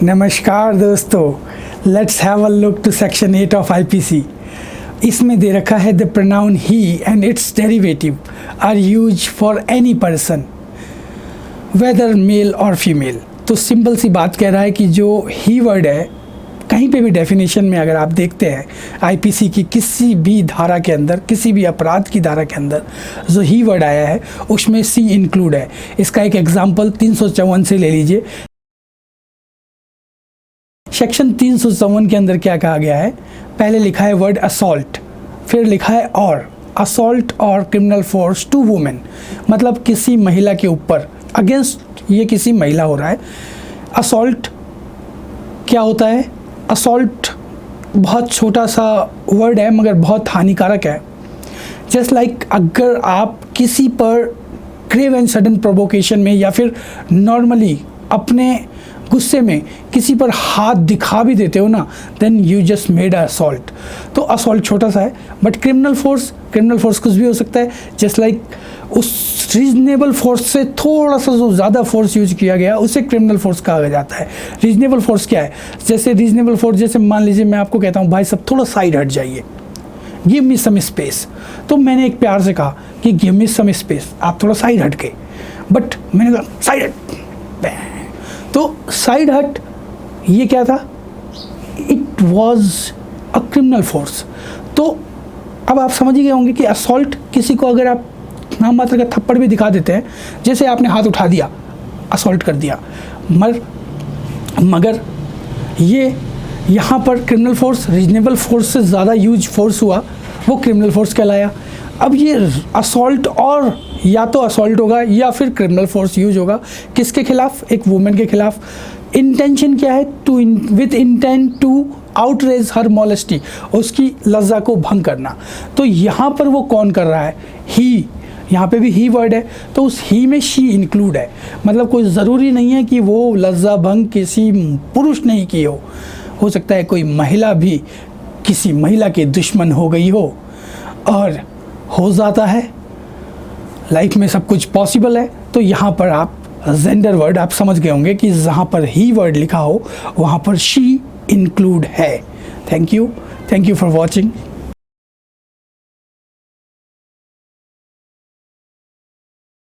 नमस्कार दोस्तों, let's have a look to section 8 of IPC. इसमें दे रखा है the pronoun he and its derivative are use for any person whether male और फीमेल। तो सिंपल सी बात कह रहा है कि जो ही वर्ड है, कहीं पे भी डेफिनेशन में अगर आप देखते हैं आईपीसी की किसी भी धारा के अंदर, किसी भी अपराध की धारा के अंदर जो ही वर्ड आया है उसमें सी इंक्लूड है। इसका एक एग्जांपल 354 से ले लीजिए। सेक्शन 354 के अंदर क्या कहा गया है? पहले लिखा है वर्ड असॉल्ट, फिर लिखा है और असॉल्ट और क्रिमिनल फोर्स टू वुमेन, मतलब किसी महिला के ऊपर, अगेंस्ट ये किसी महिला हो रहा है। असॉल्ट क्या होता है? असॉल्ट बहुत छोटा सा वर्ड है मगर बहुत हानिकारक है। जस्ट लाइक अगर आप किसी पर क्रेव एंड सडन प्रोवोकेशन में या फिर नॉर्मली अपने गुस्से में किसी पर हाथ दिखा भी देते हो ना, then you just made assault. तो असॉल्ट छोटा सा है, बट क्रिमिनल फोर्स कुछ भी हो सकता है। जस्ट लाइक उस रीजनेबल फोर्स से थोड़ा सा जो ज़्यादा फोर्स यूज किया गया उसे क्रिमिनल फोर्स कहा जाता है। रीजनेबल फोर्स क्या है? जैसे रीजनेबल फोर्स, जैसे मान लीजिए मैं आपको कहता हूँ भाई सब थोड़ा साइड हट जाइए, गिव मी सम स्पेस। तो मैंने एक प्यार से कहा कि गिव मी सम स्पेस, आप थोड़ा साइड हट गए, बट मैंने कहा साइड हट। तो साइड हट ये क्या था? It was a criminal force. तो अब आप समझ ही गए होंगे कि असॉल्ट किसी को अगर आप नाम मात्र का थप्पड़ भी दिखा देते हैं, जैसे आपने हाथ उठा दिया, असॉल्ट कर दिया, मगर ये यहाँ पर क्रिमिनल फोर्स, रीजनेबल फोर्स से ज़्यादा यूज फोर्स हुआ, वो क्रिमिनल फोर्स कहलाया। अब ये असॉल्ट और या तो असॉल्ट होगा या फिर क्रिमिनल फोर्स यूज होगा किसके खिलाफ? एक वुमेन के खिलाफ। इंटेंशन क्या है? विद इंटेंट टू आउटरेज हर मॉलेस्टी, उसकी लज्जा को भंग करना। तो यहाँ पर वो कौन कर रहा है? ही। यहाँ पे भी ही वर्ड है, तो उस ही में शी इंक्लूड है। मतलब कोई ज़रूरी नहीं है कि वो लज्जा भंग किसी पुरुष ने ही की हो सकता है कोई महिला भी किसी महिला के दुश्मन हो गई हो, और हो जाता है, लाइफ में सब कुछ पॉसिबल है। तो यहाँ पर आप जेंडर वर्ड आप समझ गए होंगे कि जहाँ पर ही वर्ड लिखा हो वहाँ पर शी इंक्लूड है। Thank you for watching.